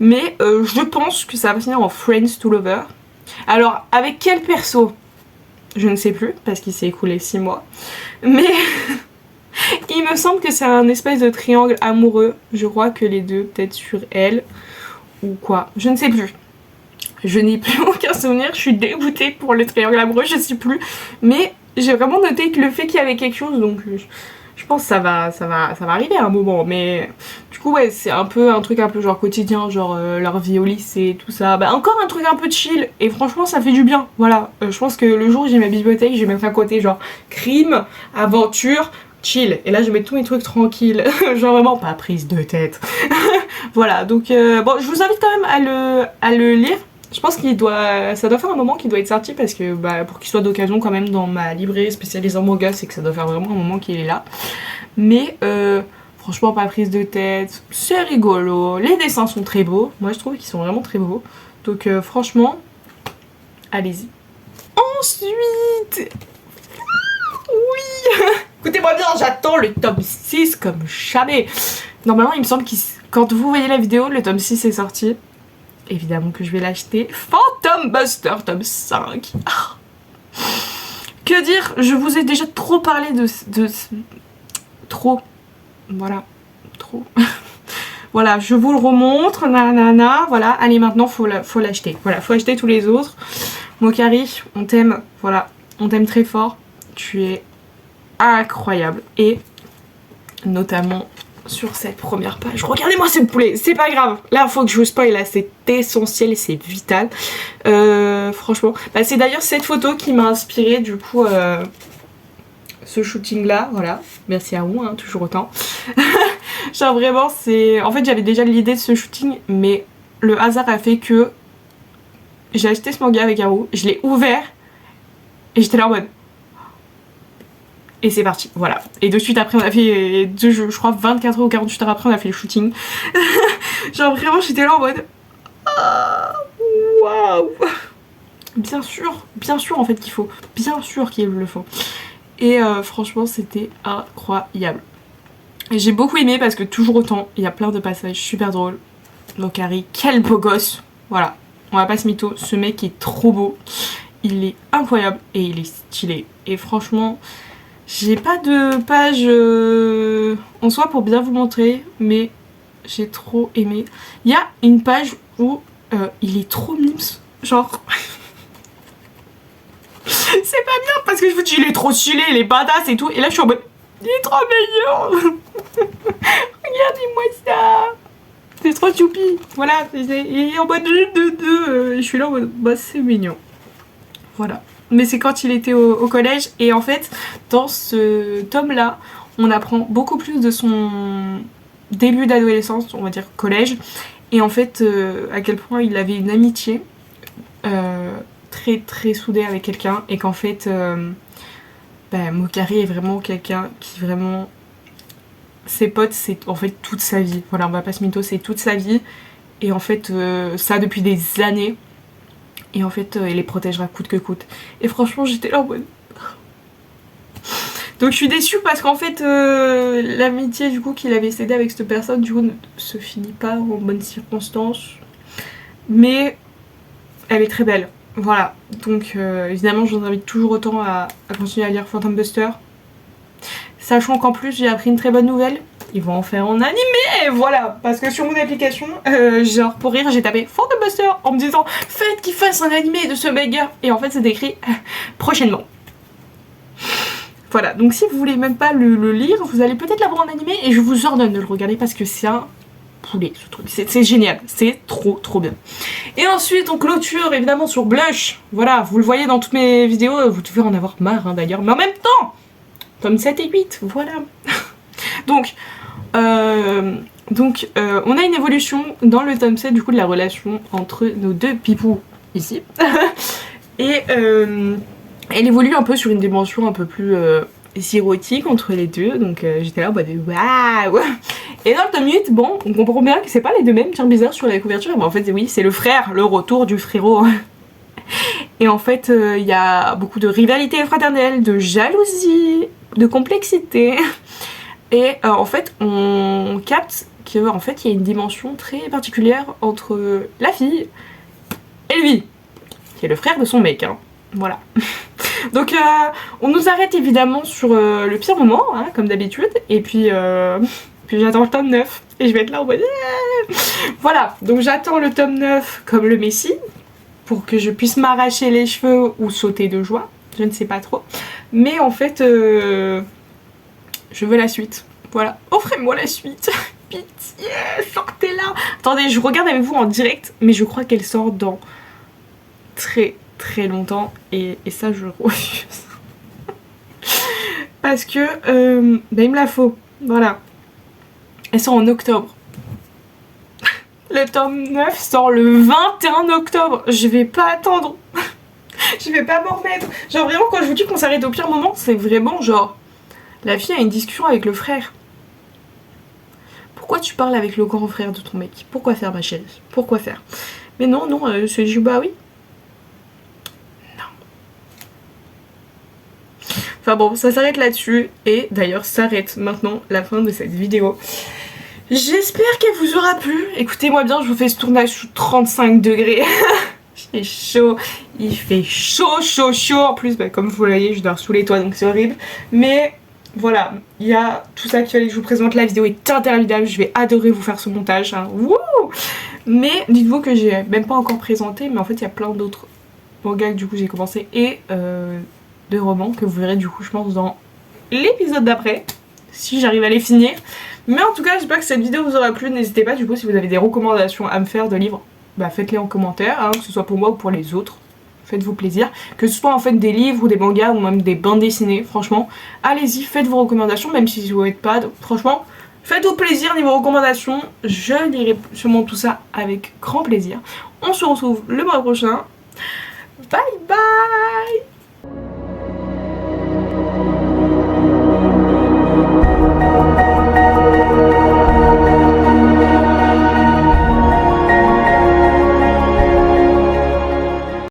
Mais je pense que ça va finir en Friends to Lover. Alors avec quel perso? Je ne sais plus parce qu'il s'est écoulé 6 mois. Mais il me semble que c'est un espèce de triangle amoureux. Je crois que les deux peut-être sur elle ou quoi. Je ne sais plus. Je n'ai plus aucun souvenir. Je suis dégoûtée pour le triangle amoureux, je sais plus. Mais j'ai vraiment noté que le fait qu'il y avait quelque chose, donc je pense que ça va arriver à un moment. Mais du coup ouais, c'est un truc un peu genre quotidien, genre leur vie au lycée, tout ça. Bah encore un truc un peu chill et franchement ça fait du bien. Voilà, je pense que le jour où j'ai ma bibliothèque, je vais mettre un côté genre crime, aventure, chill. Et là je mets tous mes trucs tranquilles, genre vraiment pas prise de tête. Voilà, donc bon, je vous invite quand même à le lire. Je pense ça doit faire un moment qu'il doit être sorti parce que bah, pour qu'il soit d'occasion quand même dans ma librairie spécialisée en manga, c'est que ça doit faire vraiment un moment qu'il est là. Mais franchement pas prise de tête, c'est rigolo, les dessins sont très beaux, moi je trouve qu'ils sont vraiment très beaux. Donc franchement, allez-y. Ensuite, oui, écoutez-moi bien, j'attends le tome 6 comme jamais. Normalement il me semble que quand vous voyez la vidéo, le tome 6 est sorti. Évidemment que je vais l'acheter. Phantom Buster tome 5. Ah. Que dire? Je vous ai déjà trop parlé de trop. Voilà. Trop. Voilà, je vous le remontre. Nanana. Voilà. Allez, maintenant, faut l'acheter. Voilà, faut acheter tous les autres. Mokari, on t'aime. Voilà. On t'aime très fort. Tu es incroyable. Et notamment sur cette première page. Regardez-moi ce poulet, c'est pas grave. Là, faut que je vous spoil, là, c'est essentiel et c'est vital. Franchement, bah, c'est d'ailleurs cette photo qui m'a inspiré du coup ce shooting là, voilà. Merci à vous, hein, toujours autant. Genre vraiment, c'est... En fait, j'avais déjà l'idée de ce shooting, mais le hasard a fait que j'ai acheté ce manga avec Haru, je l'ai ouvert et j'étais là en mode... Et c'est parti, voilà. Et de suite après, on a fait, je crois 24 heures ou 48 heures après, on a fait le shooting. Genre vraiment, j'étais là en mode... Waouh. Bien sûr en fait qu'il faut. Bien sûr qu'il le faut. Et franchement, c'était incroyable. Et j'ai beaucoup aimé parce que toujours autant, il y a plein de passages super drôles. Mokari, quel beau gosse. Voilà, on va pas se mytho, ce mec est trop beau. Il est incroyable et il est stylé. Et franchement... J'ai pas de page en soi pour bien vous montrer, mais j'ai trop aimé. Il y a une page où il est trop mims, genre... C'est pas bien parce que je vous dis il est trop stylé, il est badass et tout. Et là je suis en mode, il est trop meilleur. Regardez-moi ça. C'est trop choupi. Voilà, il est en mode je suis là en mode, bah c'est mignon. Voilà. Mais c'est quand il était au collège. Et en fait, dans ce tome-là, on apprend beaucoup plus de son début d'adolescence, on va dire collège. Et en fait, à quel point il avait une amitié très très soudée avec quelqu'un. Et qu'en fait, Mokari est vraiment quelqu'un qui vraiment... Ses potes, c'est en fait toute sa vie. Voilà, on va pas se mytho, c'est toute sa vie. Et en fait, ça depuis des années. Et en fait, il les protégera coûte que coûte. Et franchement, j'étais là en mode... Donc je suis déçue parce qu'en fait, l'amitié du coup qu'il avait cédé avec cette personne, du coup, ne se finit pas en bonnes circonstances. Mais elle est très belle. Voilà. Donc évidemment, je vous invite toujours autant à continuer à lire Phantom Buster. Sachant qu'en plus, j'ai appris une très bonne nouvelle. Ils vont en faire en animé, voilà. Parce que sur mon application, genre pour rire, j'ai tapé Phantom Buster en me disant faites qu'il fasse un animé de ce banger. Et en fait, c'est écrit prochainement. Voilà, donc si vous voulez même pas le lire, vous allez peut-être l'avoir en animé et je vous ordonne de le regarder parce que c'est un poulet ce truc. C'est génial, c'est trop bien. Et ensuite, on clôture évidemment sur Blush. Voilà, vous le voyez dans toutes mes vidéos, vous devez en avoir marre hein, d'ailleurs. Mais en même temps, tome 7 et 8, voilà. Donc, on a une évolution dans le tome 7 du coup de la relation entre nos deux pipous ici. Et elle évolue un peu sur une dimension un peu plus érotique entre les deux. Donc j'étais là en mode waouh. Et dans le tome 8, bon, on comprend bien que c'est pas les deux mêmes, tiens bizarre sur la couverture. Mais en fait oui, c'est le frère, le retour du frérot. Et en fait il y a beaucoup de rivalité fraternelle, de jalousie, de complexité. Et en fait, on capte qu'en fait, il y a une dimension très particulière entre la fille et lui, qui est le frère de son mec, hein. Voilà. Donc, on nous arrête évidemment sur le pire moment, hein, comme d'habitude, et puis j'attends le tome 9, et je vais être là en mode... Voilà, donc j'attends le tome 9 comme le messie, pour que je puisse m'arracher les cheveux ou sauter de joie, je ne sais pas trop. Mais en fait... je veux la suite. Voilà. Offrez-moi la suite. Pitié, sortez-la. Attendez, je regarde avec vous en direct, mais je crois qu'elle sort dans très longtemps. Et ça, je refuse. Parce que, il me la faut. Voilà. Elle sort en octobre. Le tome 9 sort le 21 octobre. Je vais pas attendre. Je vais pas m'en remettre. Genre vraiment, quand je vous dis qu'on s'arrête au pire moment, c'est vraiment genre... La fille a une discussion avec le frère. Pourquoi tu parles avec le grand frère de ton mec? Pourquoi faire ma chérie? Pourquoi faire? Mais non, c'est Juba, oui. Non. Enfin bon, ça s'arrête là-dessus. Et d'ailleurs, s'arrête maintenant la fin de cette vidéo. J'espère qu'elle vous aura plu. Écoutez-moi bien, je vous fais ce tournage sous 35 degrés. J'ai chaud. Il fait chaud. En plus, comme vous voyez, je dors sous les toits, donc c'est horrible. Mais... Voilà, il y a tout ça qu'il fallait que je vous présente. La vidéo est interminable, je vais adorer vous faire ce montage. Hein. Wouh. Mais dites-vous que j'ai même pas encore présenté, mais en fait il y a plein d'autres mangas que du coup j'ai commencé et de romans que vous verrez du coup je pense dans l'épisode d'après. si j'arrive à les finir. Mais en tout cas, j'espère que cette vidéo vous aura plu. N'hésitez pas, du coup, si vous avez des recommandations à me faire de livres, bah faites-les en commentaire, hein, que ce soit pour moi ou pour les autres. Faites-vous plaisir. Que ce soit en fait des livres ou des mangas ou même des bandes dessinées, franchement, allez-y, faites vos recommandations, même si vous n'êtes pas. Franchement, faites-vous plaisir niveau recommandations. Je lirai sûrement tout ça avec grand plaisir. On se retrouve le mois prochain. Bye bye!